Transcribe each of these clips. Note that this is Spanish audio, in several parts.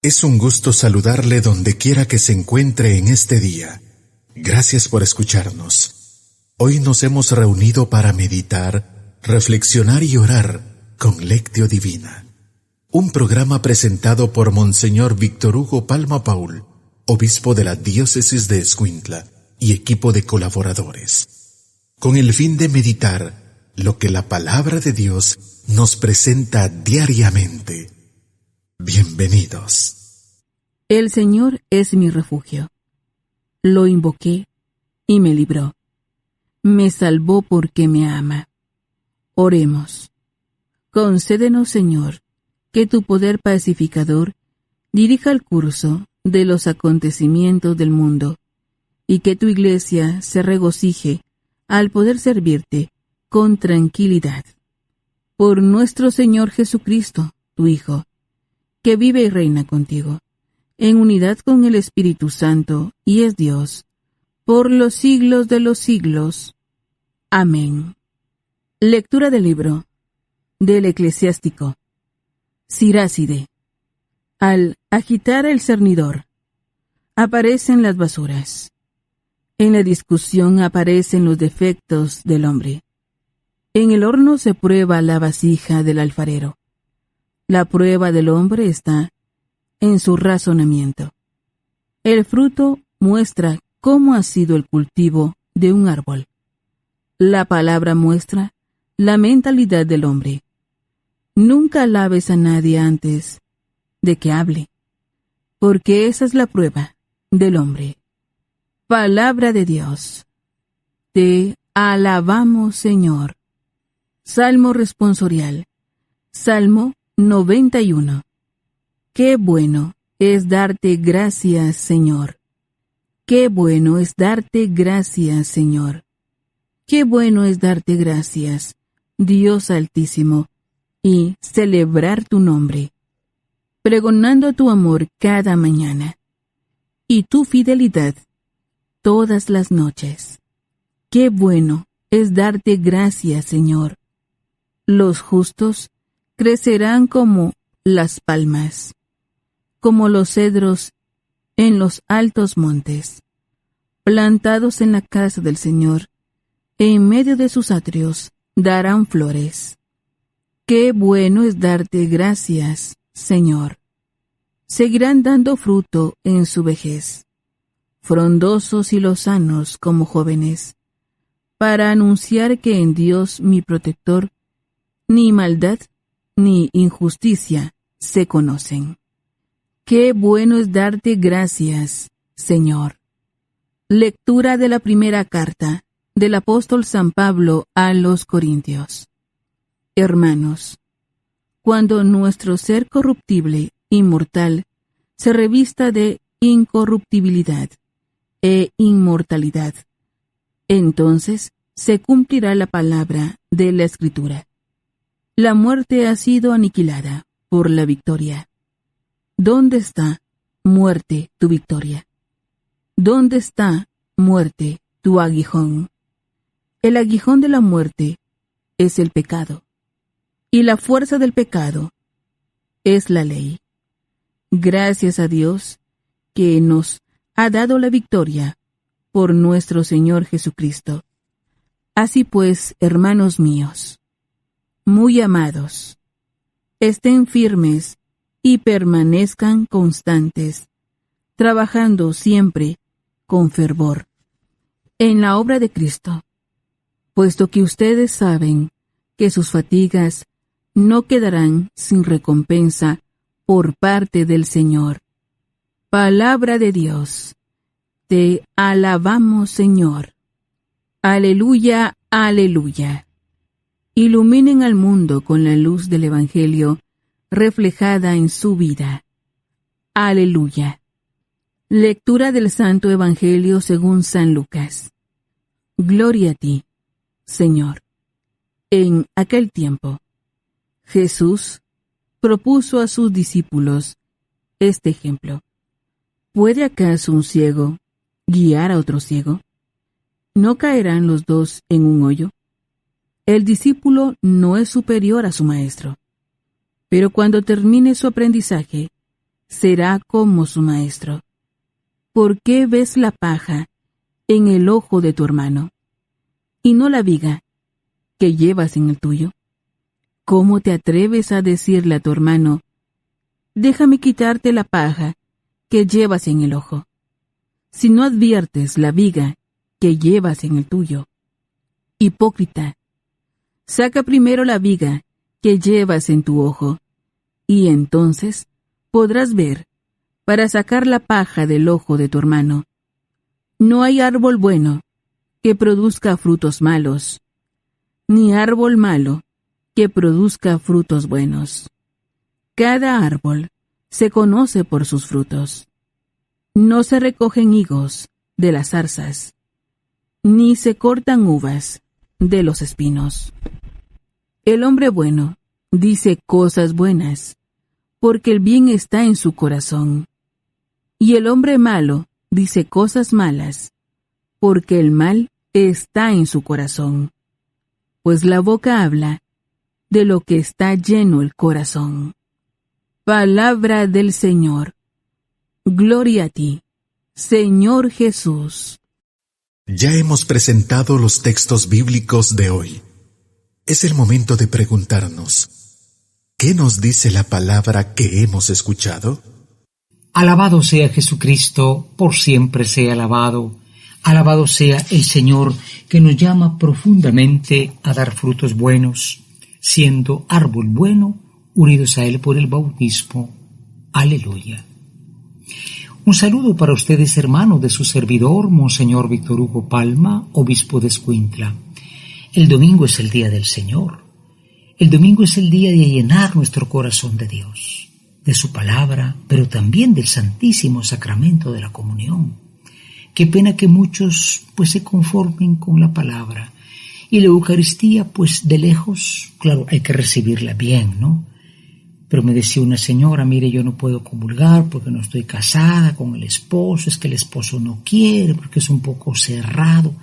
Es un gusto saludarle donde quiera que se encuentre en este día. Gracias por escucharnos. Hoy nos hemos reunido para meditar, reflexionar y orar con Lectio Divina. Un programa presentado por Monseñor Víctor Hugo Palma Paul, obispo de la diócesis de Escuintla y equipo de colaboradores, con el fin de meditar lo que la palabra de Dios nos presenta diariamente. Bienvenidos. El Señor es mi refugio. Lo invoqué y me libró. Me salvó porque me ama. Oremos. Concédenos, Señor, que tu poder pacificador dirija el curso de los acontecimientos del mundo y que tu Iglesia se regocije al poder servirte con tranquilidad. Por nuestro Señor Jesucristo, tu Hijo, que vive y reina contigo, en unidad con el Espíritu Santo, y es Dios, por los siglos de los siglos. Amén. Lectura del libro del Eclesiástico. Siráside. Al agitar el cernidor, aparecen las basuras. En la discusión aparecen los defectos del hombre. En el horno se prueba la vasija del alfarero. La prueba del hombre está en su razonamiento. El fruto muestra cómo ha sido el cultivo de un árbol. La palabra muestra la mentalidad del hombre. Nunca alabes a nadie antes de que hable, porque esa es la prueba del hombre. Palabra de Dios. Te alabamos, Señor. Salmo responsorial. Salmo 91. Qué bueno es darte gracias, Señor. Qué bueno es darte gracias, Señor. Qué bueno es darte gracias, Dios Altísimo, y celebrar tu nombre, pregonando tu amor cada mañana, y tu fidelidad todas las noches. Qué bueno es darte gracias, Señor. Los justos crecerán como las palmas, como los cedros en los altos montes, plantados en la casa del Señor, en medio de sus atrios darán flores. Qué bueno es darte gracias, Señor. Seguirán dando fruto en su vejez, frondosos y lozanos como jóvenes, para anunciar que en Dios mi protector ni maldad ni injusticia se conocen. Qué bueno es darte gracias, Señor. Lectura de la primera carta del apóstol San Pablo a los Corintios. Hermanos, cuando nuestro ser corruptible y mortal se revista de incorruptibilidad e inmortalidad, entonces se cumplirá la palabra de la Escritura. La muerte ha sido aniquilada por la victoria. ¿Dónde está, muerte, tu victoria? ¿Dónde está, muerte, tu aguijón? El aguijón de la muerte es el pecado, y la fuerza del pecado es la ley. Gracias a Dios que nos ha dado la victoria por nuestro Señor Jesucristo. Así pues, hermanos míos, muy amados, estén firmes y permanezcan constantes, trabajando siempre con fervor en la obra de Cristo, puesto que ustedes saben que sus fatigas no quedarán sin recompensa por parte del Señor. Palabra de Dios. Te alabamos, Señor. Aleluya, aleluya. Iluminen al mundo con la luz del Evangelio reflejada en su vida. Aleluya. Lectura del Santo Evangelio según San Lucas. Gloria a ti, Señor. En aquel tiempo, Jesús propuso a sus discípulos este ejemplo. ¿Puede acaso un ciego guiar a otro ciego? ¿No caerán los dos en un hoyo? El discípulo no es superior a su maestro, pero cuando termine su aprendizaje, será como su maestro. ¿Por qué ves la paja en el ojo de tu hermano, y no la viga que llevas en el tuyo? ¿Cómo te atreves a decirle a tu hermano, déjame quitarte la paja que llevas en el ojo, si no adviertes la viga que llevas en el tuyo? Hipócrita, saca primero la viga que llevas en tu ojo, y entonces podrás ver para sacar la paja del ojo de tu hermano. No hay árbol bueno que produzca frutos malos, ni árbol malo que produzca frutos buenos. Cada árbol se conoce por sus frutos. No se recogen higos de las zarzas, ni se cortan uvas de los espinos. El hombre bueno dice cosas buenas, porque el bien está en su corazón. Y el hombre malo dice cosas malas, porque el mal está en su corazón. Pues la boca habla de lo que está lleno el corazón. Palabra del Señor. Gloria a ti, Señor Jesús. Ya hemos presentado los textos bíblicos de hoy. Es el momento de preguntarnos, ¿qué nos dice la palabra que hemos escuchado? Alabado sea Jesucristo, por siempre sea alabado. Alabado sea el Señor, que nos llama profundamente a dar frutos buenos, siendo árbol bueno, unidos a Él por el bautismo. Aleluya. Un saludo para ustedes, hermanos, de su servidor, Monseñor Víctor Hugo Palma, obispo de Escuintla. El domingo es el día del Señor. El domingo es el día de llenar nuestro corazón de Dios, de su palabra, pero también del Santísimo Sacramento de la Comunión. Qué pena que muchos se conformen con la palabra. Y la Eucaristía, de lejos, claro, hay que recibirla bien, ¿no? Pero me decía una señora, mire, yo no puedo comulgar porque no estoy casada con el esposo, es que el esposo no quiere porque es un poco cerrado.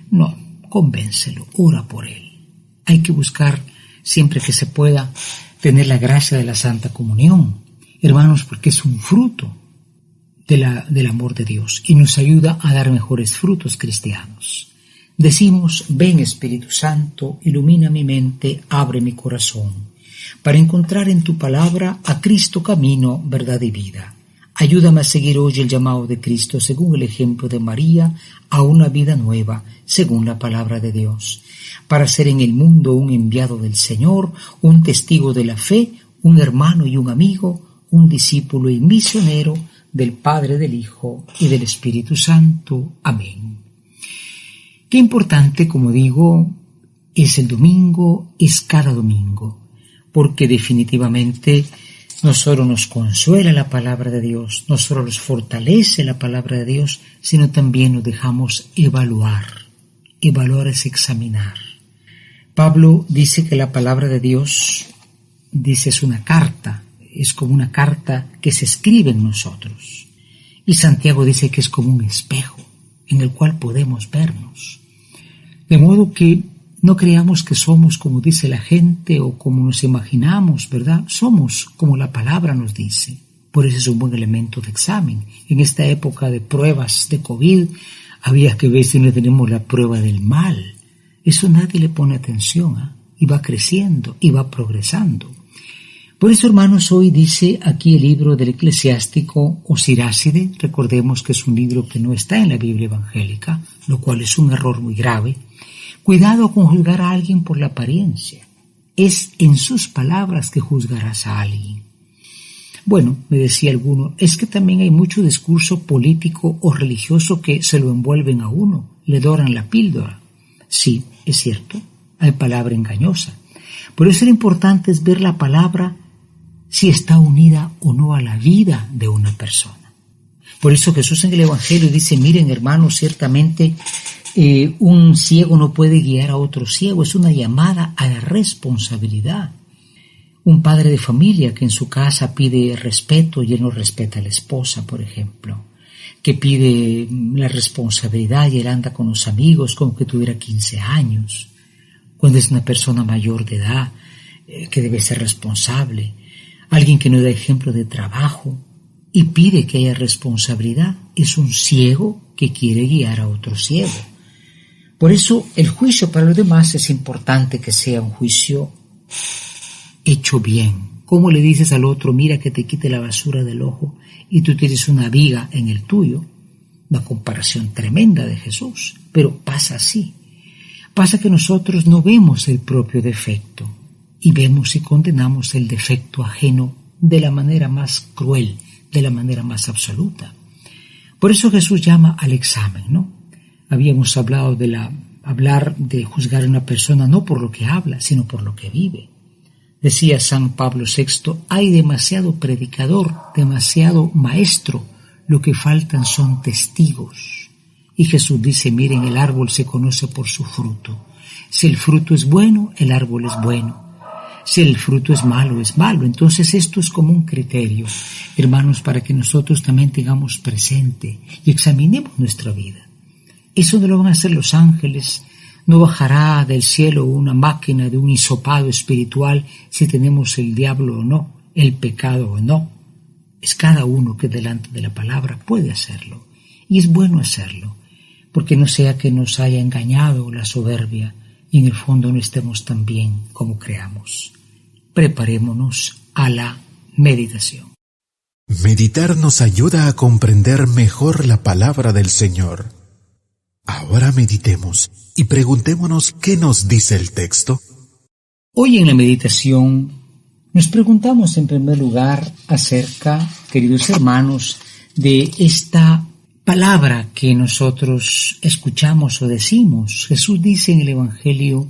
No, convéncelo, ora por él. Hay que buscar, siempre que se pueda, tener la gracia de la Santa Comunión, hermanos, porque es un fruto del amor de Dios y nos ayuda a dar mejores frutos cristianos. Decimos, ven Espíritu Santo, ilumina mi mente, abre mi corazón, para encontrar en tu palabra a Cristo camino, verdad y vida. Ayúdame a seguir hoy el llamado de Cristo según el ejemplo de María a una vida nueva, según la palabra de Dios, para ser en el mundo un enviado del Señor, un testigo de la fe, un hermano y un amigo, un discípulo y misionero del Padre, del Hijo y del Espíritu Santo. Amén. Qué importante, como digo, es el domingo, es cada domingo, porque definitivamente no solo nos consuela la palabra de Dios, no solo nos fortalece la palabra de Dios, sino también nos dejamos evaluar. Evaluar es examinar. Pablo dice que la palabra de Dios, es una carta, es como una carta que se escribe en nosotros. Y Santiago dice que es como un espejo en el cual podemos vernos. De modo que no creamos que somos como dice la gente o como nos imaginamos, ¿verdad? Somos como la palabra nos dice. Por eso es un buen elemento de examen. En esta época de pruebas de COVID, había que ver si no tenemos la prueba del mal. Eso nadie le pone atención, ¿eh? Y va creciendo y va progresando. Por eso, hermanos, hoy dice aquí el libro del eclesiástico o Siráside. Recordemos que es un libro que no está en la Biblia evangélica, lo cual es un error muy grave. Cuidado con juzgar a alguien por la apariencia. Es en sus palabras que juzgarás a alguien. Bueno, me decía alguno, es que también hay mucho discurso político o religioso que se lo envuelven a uno, le doran la píldora. Sí, es cierto, hay palabra engañosa. Por eso lo importante es ver la palabra si está unida o no a la vida de una persona. Por eso Jesús en el Evangelio dice, miren hermanos, ciertamente un ciego no puede guiar a otro ciego, es una llamada a la responsabilidad. Un padre de familia que en su casa pide respeto y él no respeta a la esposa, por ejemplo, que pide la responsabilidad y él anda con los amigos como que tuviera 15 años, cuando es una persona mayor de edad que debe ser responsable, alguien que no da ejemplo de trabajo, y pide que haya responsabilidad. Es un ciego que quiere guiar a otro ciego. Por eso el juicio para los demás es importante que sea un juicio hecho bien. ¿Cómo le dices al otro, mira que te quite la basura del ojo y tú tienes una viga en el tuyo? Una comparación tremenda de Jesús, pero pasa así. Pasa que nosotros no vemos el propio defecto y vemos y condenamos el defecto ajeno de la manera más cruel, de la manera más absoluta. Por eso Jesús llama al examen, ¿no? Habíamos hablado hablar de juzgar a una persona no por lo que habla, sino por lo que vive. Decía San Pablo VI, hay demasiado predicador, demasiado maestro, lo que faltan son testigos. Y Jesús dice, miren, el árbol se conoce por su fruto. Si el fruto es bueno, el árbol es bueno. Si el fruto es malo, es malo. Entonces esto es como un criterio, hermanos, para que nosotros también tengamos presente y examinemos nuestra vida. Eso no lo van a hacer los ángeles. No bajará del cielo una máquina de un hisopado espiritual si tenemos el diablo o no, el pecado o no. Es cada uno que delante de la palabra puede hacerlo. Y es bueno hacerlo, porque no sea que nos haya engañado la soberbia y en el fondo no estemos tan bien como creamos. Preparémonos a la meditación. Meditar nos ayuda a comprender mejor la palabra del Señor. Ahora meditemos y preguntémonos qué nos dice el texto. Hoy en la meditación nos preguntamos en primer lugar acerca, queridos hermanos, de esta palabra que nosotros escuchamos o decimos. Jesús dice en el Evangelio,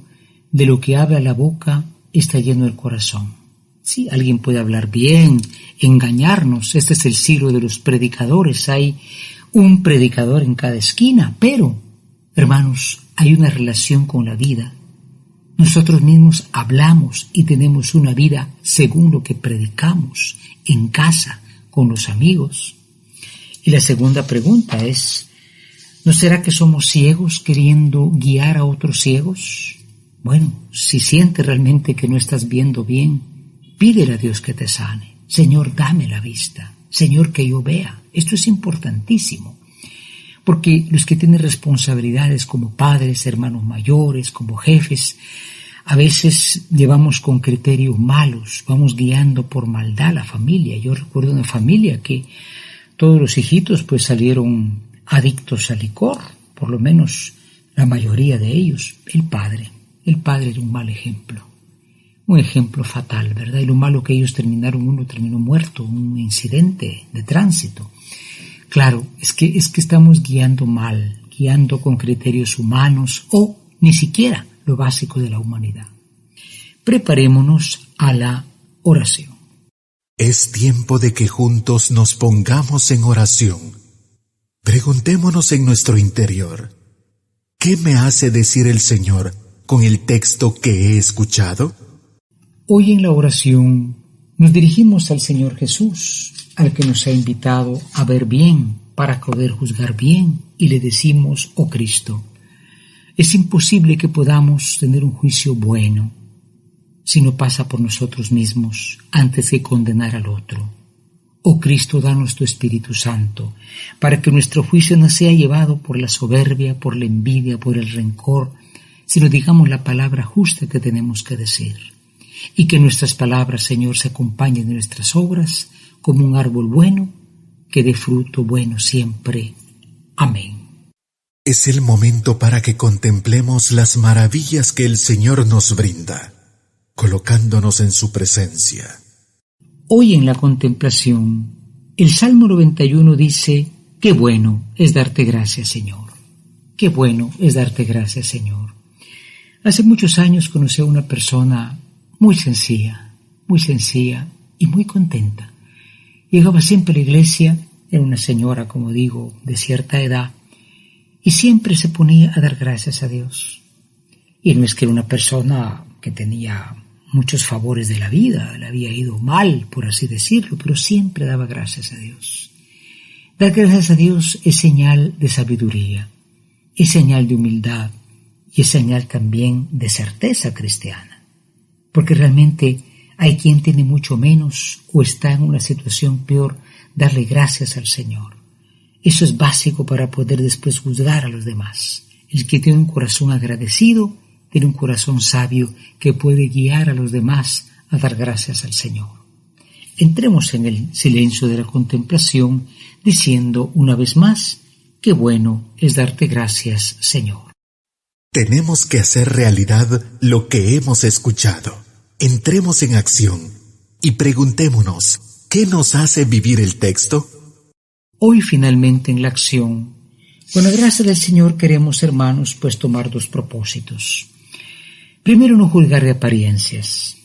de lo que habla la boca está lleno el corazón. Sí, alguien puede hablar bien, engañarnos. Este es el siglo de los predicadores. Hay un predicador en cada esquina, pero, hermanos, hay una relación con la vida. Nosotros mismos hablamos y tenemos una vida según lo que predicamos en casa, con los amigos. Y la segunda pregunta es, ¿no será que somos ciegos queriendo guiar a otros ciegos? Bueno, si sientes realmente que no estás viendo bien, pídele a Dios que te sane. Señor, dame la vista. Señor, que yo vea. Esto es importantísimo. Porque los que tienen responsabilidades como padres, hermanos mayores, como jefes, a veces llevamos con criterios malos, vamos guiando por maldad a la familia. Yo recuerdo una familia que todos los hijitos pues salieron adictos al licor, por lo menos la mayoría de ellos. El padre era un mal ejemplo, un ejemplo fatal, ¿verdad? Y lo malo que ellos terminaron, uno terminó muerto, un incidente de tránsito. Claro, es que estamos guiando mal, guiando con criterios humanos o ni siquiera lo básico de la humanidad. Preparémonos a la oración. Es tiempo de que juntos nos pongamos en oración. Preguntémonos en nuestro interior, ¿qué me hace decir el Señor con el texto que he escuchado? Hoy en la oración nos dirigimos al Señor Jesús, al que nos ha invitado a ver bien para poder juzgar bien, y le decimos, oh Cristo, es imposible que podamos tener un juicio bueno si no pasa por nosotros mismos antes de condenar al otro. Oh Cristo, danos tu Espíritu Santo, para que nuestro juicio no sea llevado por la soberbia, por la envidia, por el rencor, sino digamos la palabra justa que tenemos que decir. Y que nuestras palabras, Señor, se acompañen de nuestras obras como un árbol bueno que dé fruto bueno siempre. Amén. Es el momento para que contemplemos las maravillas que el Señor nos brinda, colocándonos en su presencia. Hoy en la contemplación, el Salmo 91 dice, qué bueno es darte gracias, Señor. Qué bueno es darte gracias, Señor. Hace muchos años conocí a una persona muy sencilla y muy contenta. Llegaba siempre a la iglesia, era una señora, como digo, de cierta edad, y siempre se ponía a dar gracias a Dios. Y no es que era una persona que tenía muchos favores de la vida, le había ido mal, por así decirlo, pero siempre daba gracias a Dios. Dar gracias a Dios es señal de sabiduría, es señal de humildad y es señal también de certeza cristiana, porque realmente Hay quien tiene mucho menos o está en una situación peor, darle gracias al Señor. Eso es básico para poder después juzgar a los demás. El que tiene un corazón agradecido, tiene un corazón sabio que puede guiar a los demás a dar gracias al Señor. Entremos en el silencio de la contemplación diciendo una vez más, qué bueno es darte gracias, Señor. Tenemos que hacer realidad lo que hemos escuchado. Entremos en acción y preguntémonos, ¿qué nos hace vivir el texto? Hoy finalmente en la acción, con la gracia del Señor queremos, hermanos, pues tomar dos propósitos. Primero, no juzgar de apariencias.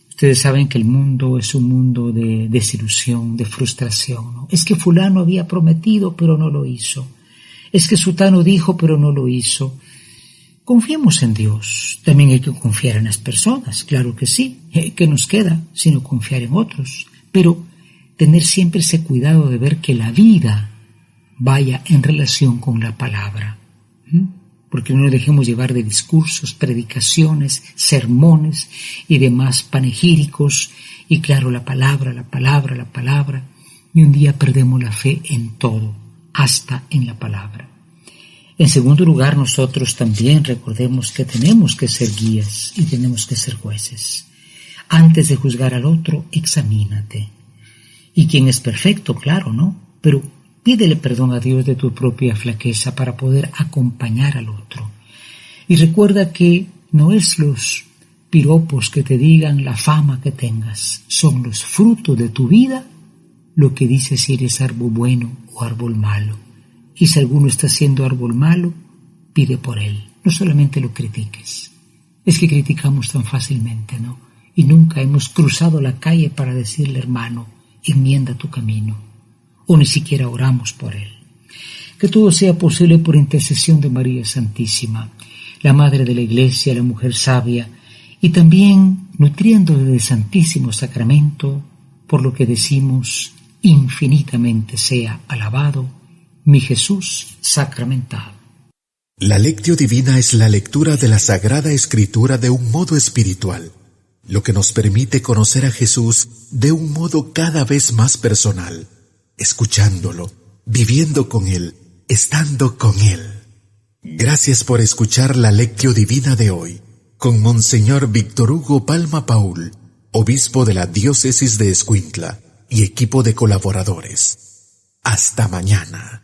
Ustedes saben que el mundo es un mundo de desilusión, de frustración, ¿no? Es que fulano había prometido, pero no lo hizo. Es que sutano dijo, pero no lo hizo. Confiemos en Dios. También hay que confiar en las personas, claro que sí. ¿Qué nos queda sino confiar en otros? Pero tener siempre ese cuidado de ver que la vida vaya en relación con la palabra. Porque no nos dejemos llevar de discursos, predicaciones, sermones y demás panegíricos. Y claro, la palabra. Y un día perdemos la fe en todo, hasta en la palabra. En segundo lugar, nosotros también recordemos que tenemos que ser guías y tenemos que ser jueces. Antes de juzgar al otro, examínate. Y quien es perfecto, claro, ¿no? Pero pídele perdón a Dios de tu propia flaqueza para poder acompañar al otro. Y recuerda que no es los piropos que te digan, la fama que tengas, son los frutos de tu vida lo que dice si eres árbol bueno o árbol malo. Y si alguno está siendo árbol malo, pide por él. No solamente lo critiques. Es que criticamos tan fácilmente, ¿no? Y nunca hemos cruzado la calle para decirle, hermano, enmienda tu camino. O ni siquiera oramos por él. Que todo sea posible por intercesión de María Santísima, la Madre de la Iglesia, la mujer sabia, y también nutriéndole del Santísimo Sacramento, por lo que decimos, infinitamente sea alabado mi Jesús sacramentado. La Lectio Divina es la lectura de la Sagrada Escritura de un modo espiritual, lo que nos permite conocer a Jesús de un modo cada vez más personal, escuchándolo, viviendo con Él, estando con Él. Gracias por escuchar la Lectio Divina de hoy, con Monseñor Víctor Hugo Palma Paul, obispo de la Diócesis de Escuintla y equipo de colaboradores. Hasta mañana.